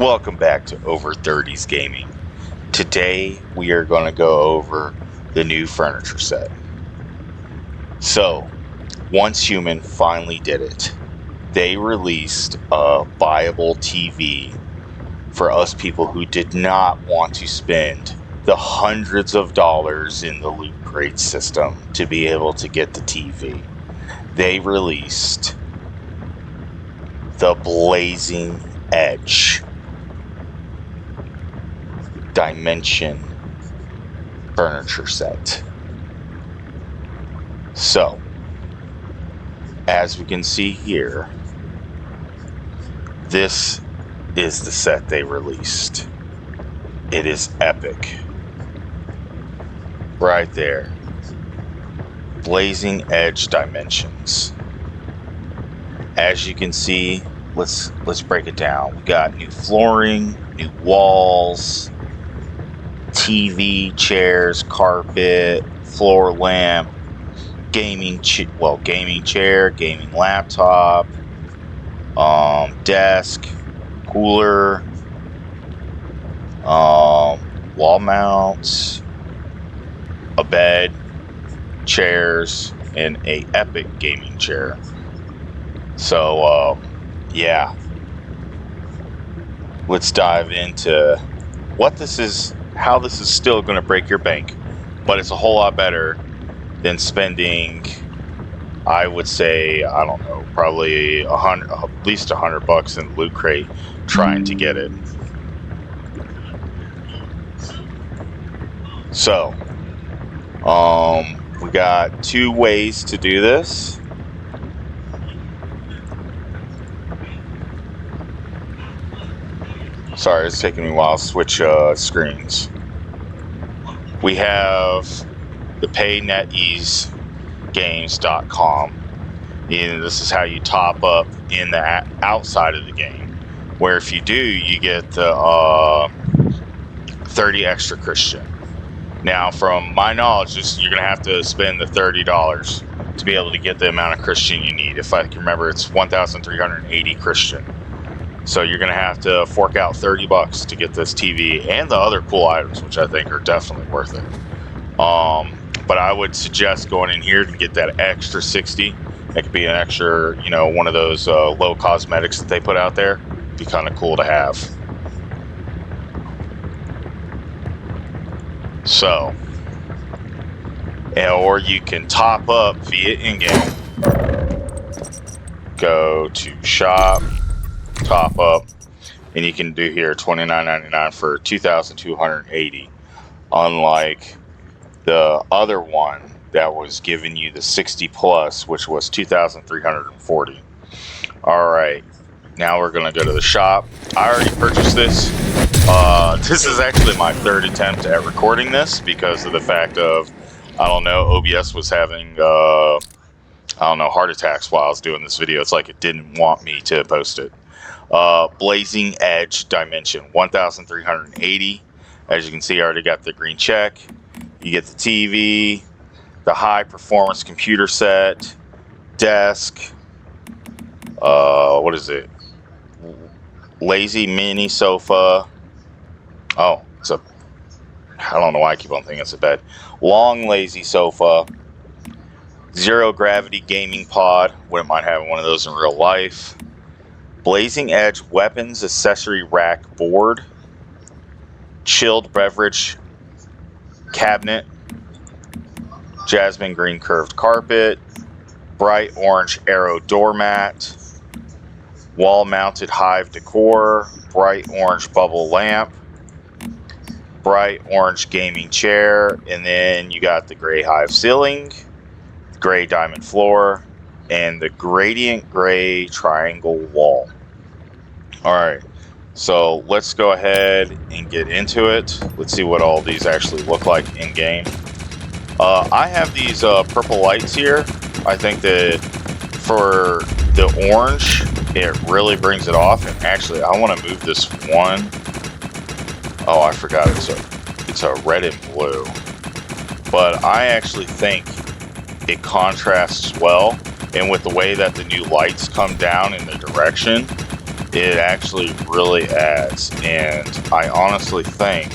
Welcome back to Over 30s Gaming. Today we are going to go over the new furniture set. So, Once Human finally did it. They released a viable TV for us people who did not want to spend the hundreds of dollars in the Loot Crate system to be able to get the TV. They released the Blazing Edge Dimension furniture set. So, as we can see here, this is the set they released. It is epic. Right there. Blazing Edge Dimensions. As you can see, let's break it down. We got new flooring, new walls, TV, chairs, carpet, floor lamp, gaming chair, gaming laptop, desk, cooler, wall mounts, a bed, chairs, and a epic gaming chair. So yeah, let's dive into what this is, how this is still going to break your bank, but it's a whole lot better than spending, I would say, I don't know, probably at least $100 in Loot Crate trying to get it. So, we got two ways to do this. Sorry, it's taking me a while to switch screens. We have the payneteasegames.com. And this is how you top up in the outside of the game. Where if you do, you get the 30 extra Christian. Now, from my knowledge, you're going to have to spend the $30 to be able to get the amount of Christian you need. If I can remember, it's 1,380 Christian. So you're going to have to fork out $30 to get this TV and the other cool items, which I think are definitely worth it. But I would suggest going in here to get that extra 60. That could be an extra, one of those low cosmetics that they put out there. It'd be kind of cool to have. So, or you can top up via in-game. Go to shop, top up, and you can do here $29.99 for 2,280. Unlike the other one that was giving you the 60 plus, which was 2,340. All right, now we're gonna go to the shop. I already purchased this. This is actually my third attempt at recording this because of the fact of, I don't know, OBS was having heart attacks while I was doing this video. It's like it didn't want me to post it. Blazing Edge Dimension 1,380. As you can see, I already got the green check. You get the TV, the high performance computer set, desk, what is it? Lazy mini sofa. Oh, I don't know why I keep on thinking it's a bed. Long lazy sofa, zero gravity gaming pod. Wouldn't mind having one of those in real life. Blazing Edge weapons accessory rack board, chilled beverage cabinet, jasmine green curved carpet, bright orange arrow doormat, wall mounted hive decor, bright orange bubble lamp, bright orange gaming chair, and then you got the gray hive ceiling, gray diamond floor, and the gradient gray triangle wall. Alright, so let's go ahead and get into it. Let's see what all these actually look like in game. I have these purple lights here. I think that for the orange, it really brings it off. And actually, I want to move this one. Oh, I forgot it's a red and blue. But I actually think it contrasts well. And with the way that the new lights come down in the direction, it actually really adds, and I honestly think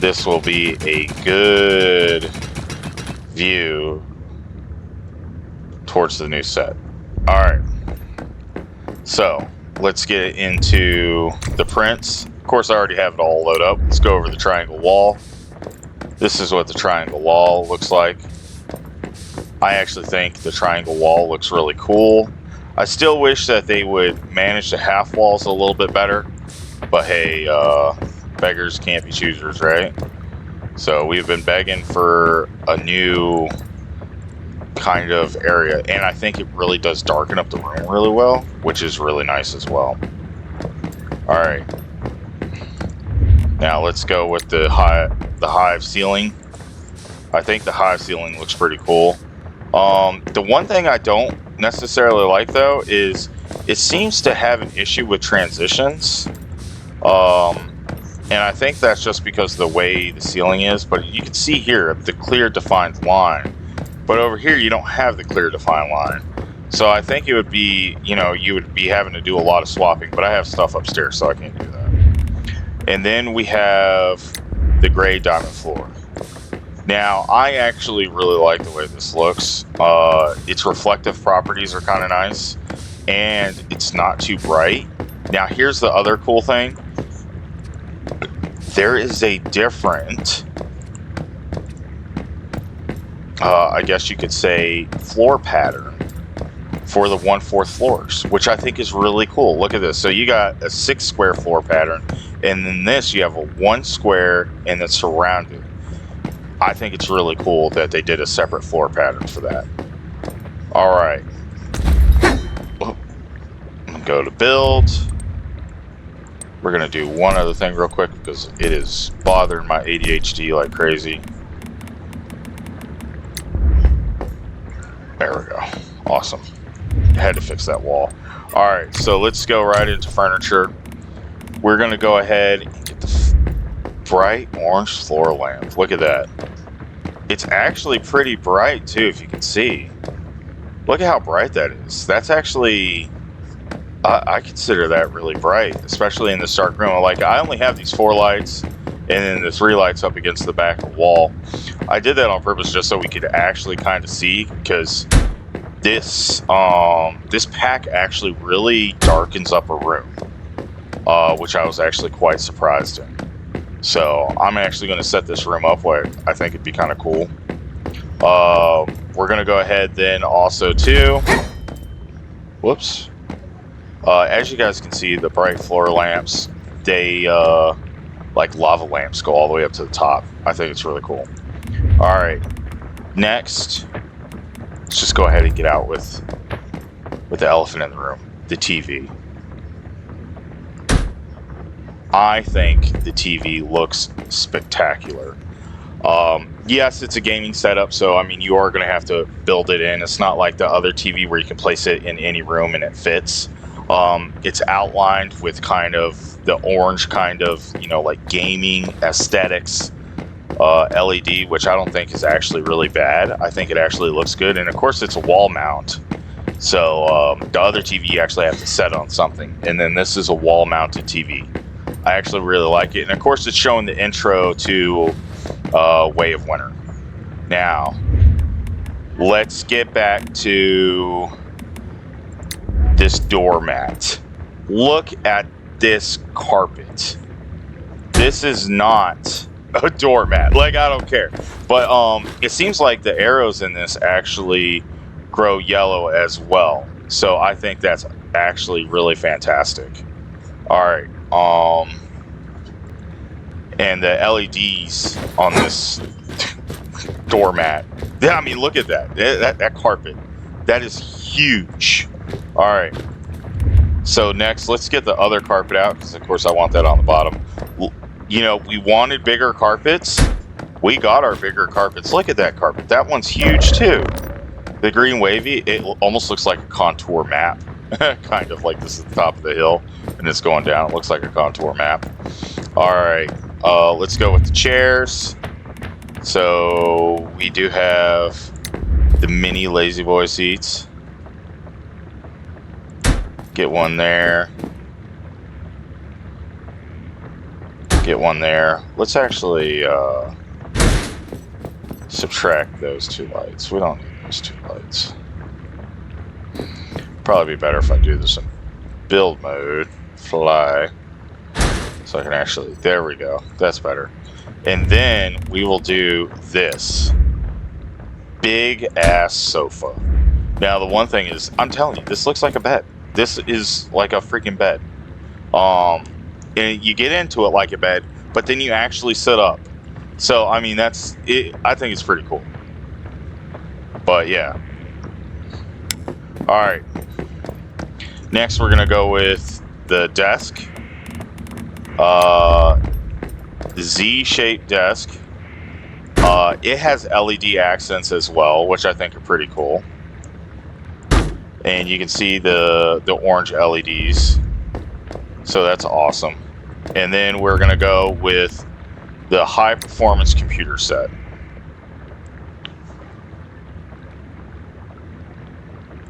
this will be a good view towards the new set. All right, so let's get into the prints. Of course, I already have it all loaded up. Let's go over the triangle wall. This is what the triangle wall looks like. I actually think the triangle wall looks really cool. I still wish that they would manage the half walls a little bit better, but hey, beggars can't be choosers, right? So we've been begging for a new kind of area, and I think it really does darken up the room really well, which is really nice as well. All right, now let's go with the hive ceiling. I think the hive ceiling looks pretty cool. The one thing I don't necessarily like though is it seems to have an issue with transitions. And I think that's just because of the way the ceiling is, but you can see here the clear defined line. But over here you don't have the clear defined line. So I think it would be, you would be having to do a lot of swapping, but I have stuff upstairs so I can't do that. And then we have the gray diamond floor. Now, I actually really like the way this looks. Its reflective properties are kind of nice, and it's not too bright. Now, here's the other cool thing. There is a different, I guess you could say, floor pattern for the 1/4 floors, which I think is really cool. Look at this. So you got a 6 square floor pattern, and then this, you have a 1 square, and it's surrounded. I think it's really cool that they did a separate floor pattern for that. All right. Go to build. We're going to do one other thing real quick because it is bothering my ADHD like crazy. There we go. Awesome. I had to fix that wall. All right, so let's go right into furniture. We're going to go ahead and get the bright orange floor lamp. Look at that. It's actually pretty bright too, if you can see. Look at how bright that is. That's actually, I consider that really bright, especially in this dark room. Like, I only have these 4 lights and then the 3 lights up against the back of the wall. I did that on purpose just so we could actually kind of see, because this pack actually really darkens up a room, which I was actually quite surprised in. So I'm actually going to set this room up where I think it'd be kind of cool. We're going to go ahead then also too. Whoops. As you guys can see, the bright floor lamps, they like lava lamps go all the way up to the top. I think it's really cool. All right. Next, let's just go ahead and get out with the elephant in the room, the TV. I think the TV looks spectacular. Yes, it's a gaming setup, so I mean, you are going to have to build it in. It's not like the other TV where you can place it in any room and it fits. It's outlined with kind of the orange kind of, like gaming aesthetics LED, which I don't think is actually really bad. I think it actually looks good. And of course, it's a wall mount. So the other TV you actually have to set on something. And then this is a wall mounted TV. I actually really like it. And of course, it's showing the intro to Way of Winter. Now, let's get back to this doormat. Look at this carpet. This is not a doormat. Like, I don't care. But it seems like the arrows in this actually grow yellow as well. So I think that's actually really fantastic. All right. And the LEDs on this doormat. Yeah, I mean, look at that. That carpet. That is huge. All right. So next, let's get the other carpet out, because of course I want that on the bottom. We wanted bigger carpets. We got our bigger carpets. Look at that carpet. That one's huge too. The green wavy, it almost looks like a contour map. Kind of like this is the top of the hill and it's going down. It looks like a contour map. All right, let's go with the chairs. So we do have the mini Lazy Boy seats. Get one there. Get one there. Let's actually subtract those 2 lights. We don't need those 2 lights. Probably be better if I do this in build mode. Fly. So I can actually, there we go. That's better. And then we will do this. Big ass sofa. Now the one thing is, I'm telling you, this looks like a bed. This is like a freaking bed. And you get into it like a bed, but then you actually sit up. So I mean, that's it. I think it's pretty cool. But yeah. All right. Next, we're gonna go with the desk. Z-shaped desk. It has LED accents as well, which I think are pretty cool. And you can see the orange LEDs. So that's awesome. And then we're gonna go with the high performance computer set.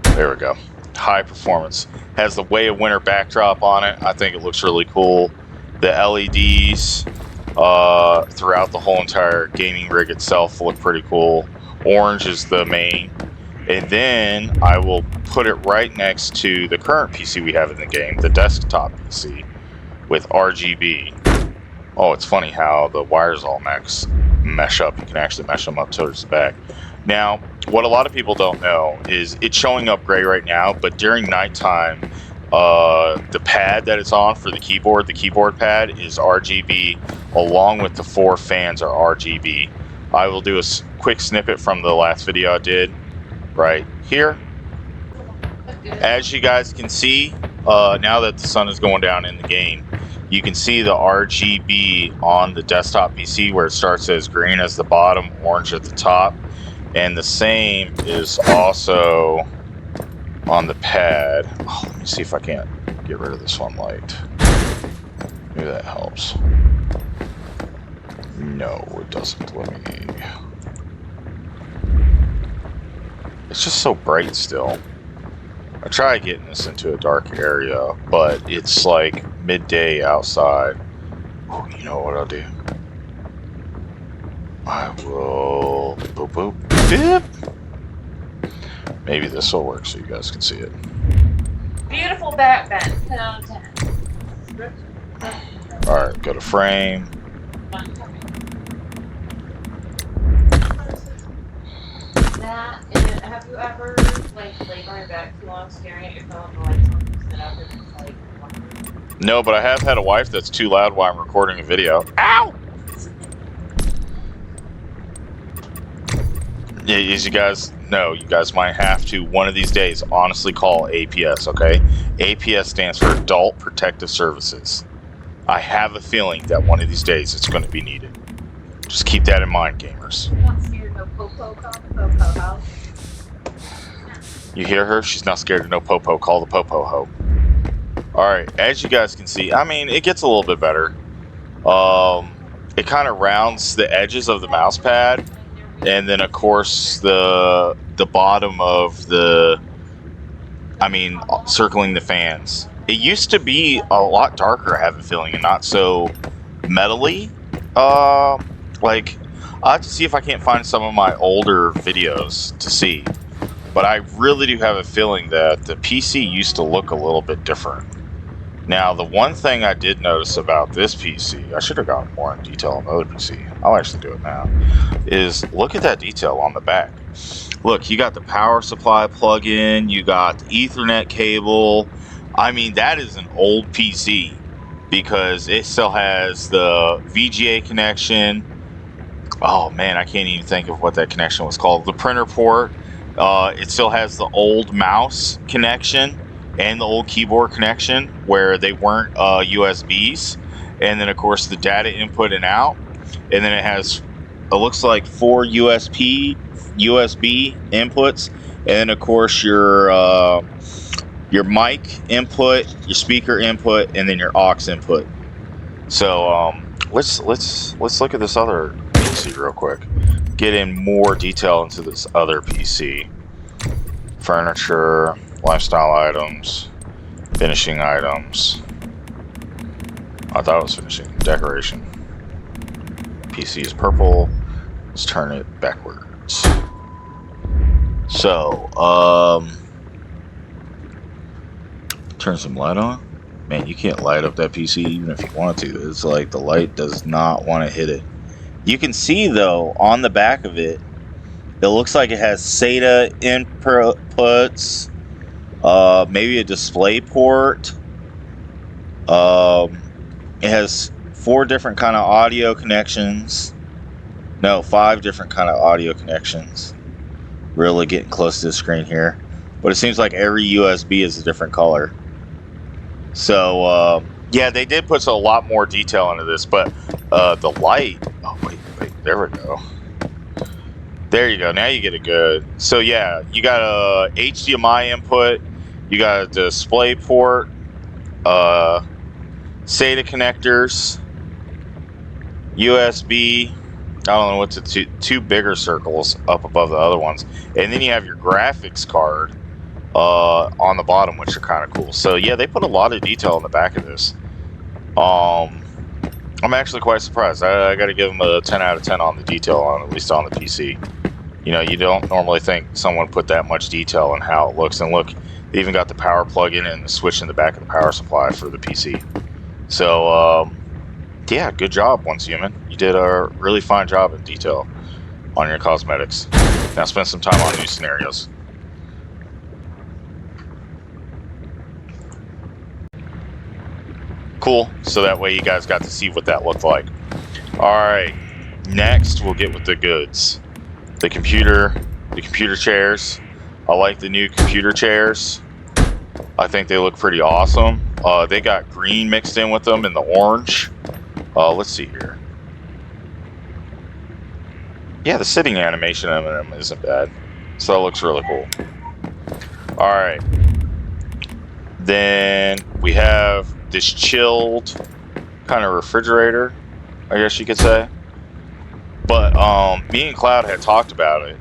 There we go. High performance. Has the Way of Winter backdrop on it. I think it looks really cool. The LEDs throughout the whole entire gaming rig itself look pretty cool. Orange is the main. And then I will put it right next to the current PC we have in the game, the desktop PC, with RGB. Oh, it's funny how the wires all mesh up. You can actually mesh them up towards the back. Now, what a lot of people don't know is it's showing up gray right now, but during nighttime, the pad that it's on for the keyboard pad is RGB, along with the 4 fans are RGB. I will do a quick snippet from the last video I did right here. As you guys can see, now that the sun is going down in the game, you can see the RGB on the desktop PC where it starts as green as the bottom, orange at the top. And the same is also on the pad. Oh, let me see if I can't get rid of this one light. Maybe that helps. No, it doesn't. Let me... It's just so bright still. I try getting this into a dark area, but it's like midday outside. Oh, you know what I'll do? I will... Boop, boop, beep. Maybe this will work so you guys can see it. Beautiful back bend. 10 out of 10. Alright, go to frame. That, and have you ever laid on your back too long staring at your phone and the lights on you sit up and it's like... No, but I have had a wife that's too loud while I'm recording a video. Ow! Yeah, as you guys know, you guys might have to, one of these days, honestly call APS, okay? APS stands for Adult Protective Services. I have a feeling that one of these days it's going to be needed. Just keep that in mind, gamers. Not scared of no popo, call the popo ho. You hear her? She's not scared of no popo, call the popo ho. Alright, as you guys can see, I mean, it gets a little bit better. It kind of rounds the edges of the mouse pad. And then, of course, the bottom of the, circling the fans. It used to be a lot darker, I have a feeling, and not so metally. I'll have to see if I can't find some of my older videos to see. But I really do have a feeling that the PC used to look a little bit different. Now, the one thing I did notice about this PC, I should have gotten more in detail on the other PC. I'll actually do it now. Is look at that detail on the back. Look, you got the power supply plug-in, you got the Ethernet cable. I mean, that is an old PC because it still has the VGA connection. Oh man, I can't even think of what that connection was called. The printer port. It still has the old mouse connection and the old keyboard connection where they weren't USBs. And then, of course, the data input and out. And then it has, it looks like 4 USB inputs. And then, of course, your mic input, your speaker input, and then your aux input. So let's look at this other PC real quick. Get in more detail into this other PC. Furniture, lifestyle items, finishing items. I thought it was finishing. Decoration. PC is purple. Let's turn it backwards. So, turn some light on. Man, you can't light up that PC even if you want to. It's like the light does not want to hit it. You can see though on the back of it, it looks like it has SATA inputs, maybe a display port. It has 4 different kind of audio connections. No, 5 different kind of audio connections. Really getting close to the screen here, but it seems like every USB is a different color. So yeah, they did put a lot more detail into this, but the light. Oh wait, there we go. There you go. Now you get it good. So yeah, you got a HDMI input, you got a display port, SATA connectors, USB. I don't know what's the two bigger circles up above the other ones, and then you have your graphics card on the bottom, which are kind of cool. So yeah, they put a lot of detail in the back of this. I'm actually quite surprised. I got to give them a 10 out of 10 on the detail, on at least on the PC. You know, you don't normally think someone put that much detail in how it looks. And look, they even got the power plug-in and the switch in the back of the power supply for the PC. So yeah, good job, Once Human. You did a really fine job in detail on your cosmetics. Now spend some time on new scenarios. Cool. So that way you guys got to see what that looked like. Alright. Next, we'll get with the goods. The computer chairs. I like the new computer chairs. I think they look pretty awesome. They got green mixed in with them and the orange. Let's see here. Yeah, the sitting animation of them isn't bad. So that looks really cool. Alright. Then we have this chilled kind of refrigerator, I guess you could say. But me and Cloud had talked about it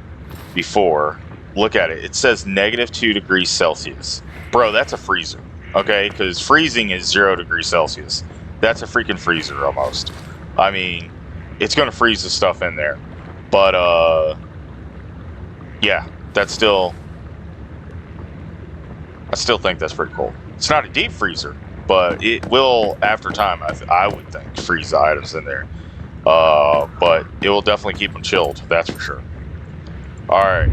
before. Look at it. It says -2 degrees Celsius. Bro, that's a freezer. Okay? Because freezing is 0 degrees Celsius. That's a freaking freezer almost. I mean, it's going to freeze the stuff in there. But, yeah, that's still... I still think that's pretty cool. It's not a deep freezer, but it will, after time, I would think, freeze the items in there. But it will definitely keep them chilled, that's for sure. Alright.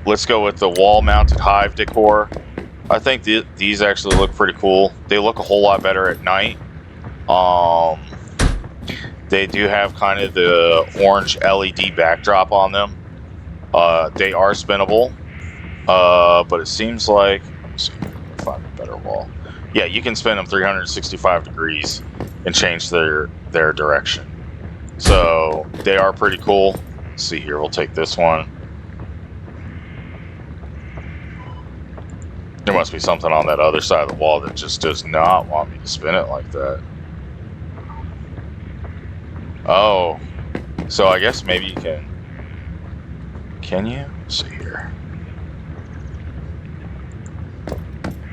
Let's go with the wall-mounted hive decor. I think these actually look pretty cool. They look a whole lot better at night. They do have kind of the orange LED backdrop on them. They are spinnable. But it seems like... Let's see, let me find a better wall. Yeah, you can spin them 365 degrees and change their direction. So they are pretty cool. Let's see here, we'll take this one. There must be something on that other side of the wall that just does not want me to spin it like that. Oh, so I guess maybe you can... Can you? Let's see here.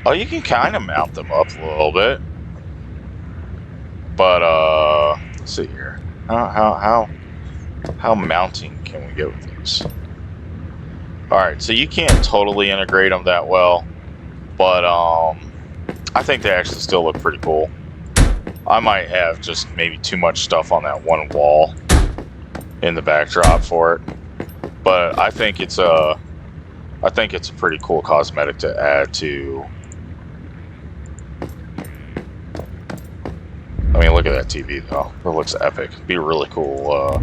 Oh, you can kind of mount them up a little bit. But, let's see here. How mounting can we get with these? Alright, so you can't totally integrate them that well. But, I think they actually still look pretty cool. I might have just maybe too much stuff on that one wall in the backdrop for it. But I think it's a pretty cool cosmetic to add to... I mean, look at that TV though. It looks epic. It'd be a really cool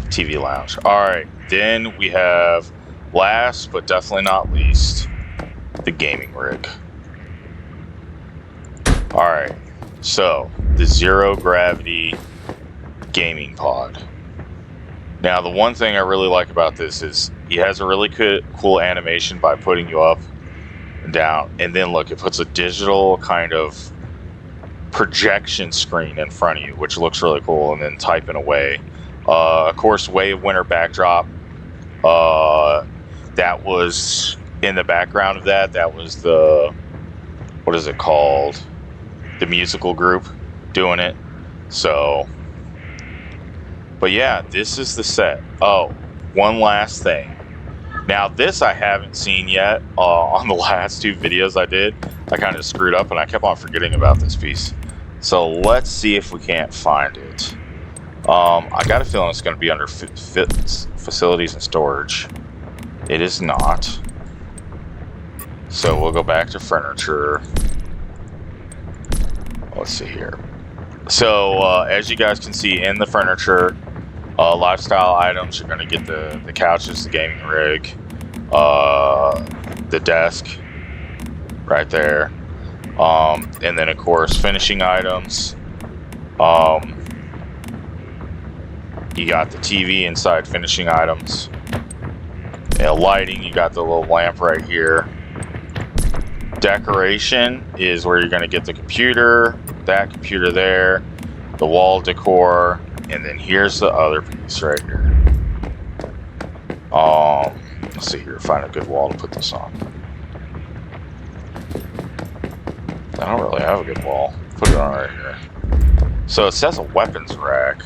TV lounge. Alright, then we have, last but definitely not least, the gaming rig. Alright, so the zero gravity gaming pod. Now, the one thing I really like about this is he has a really cool animation by putting you up and down, and then look, it puts a digital kind of projection screen in front of you, which looks really cool, and then typing away. Of course, Way of Winter backdrop. That was in the background of that. That was the, what is it called? The musical group doing it. So, but yeah, this is the set. Oh, one last thing. Now, this I haven't seen yet on the last 2 videos I did. I kind of screwed up and I kept on forgetting about this piece. So let's see if we can't find it. I got a feeling it's going to be under facilities and storage. It is not. So we'll go back to furniture. Let's see here. So as you guys can see in the furniture, lifestyle items, you're going to get the couches, the gaming rig, the desk right there. And then of course finishing items. You got the TV inside finishing items. Lighting, you got the little lamp right here. Decoration is where you're going to get the computer, that computer there, the wall decor, and then here's the other piece right here. Let's see here, find a good wall to put this on. I don't really have a good wall. Put it on right here. So it says a weapons rack.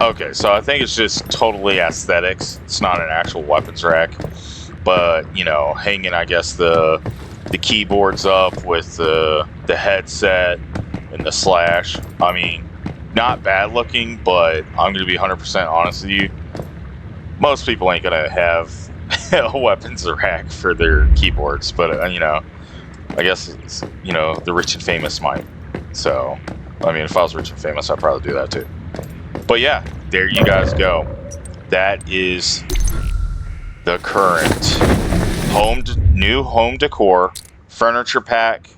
Okay, so I think it's just totally aesthetics. It's not an actual weapons rack. But, you know, hanging, I guess, the keyboards up with the headset and the slash. I mean, not bad looking, but I'm going to be 100% honest with you. Most people ain't going to have a weapons rack for their keyboards. But, you know, I guess, it's, you know, the rich and famous might. So, I mean, if I was rich and famous, I'd probably do that too. But yeah, there you guys go. That is the current new home decor furniture pack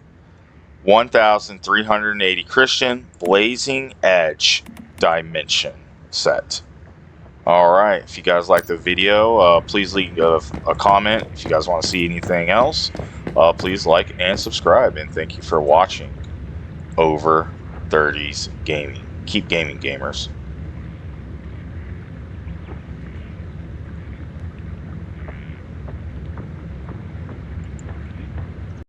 1380 Christian Blazing Edge Dimension set. Alright, if you guys like the video, please leave a comment. If you guys want to see anything else, please like and subscribe. And thank you for watching Over 30s Gaming. Keep gaming, gamers.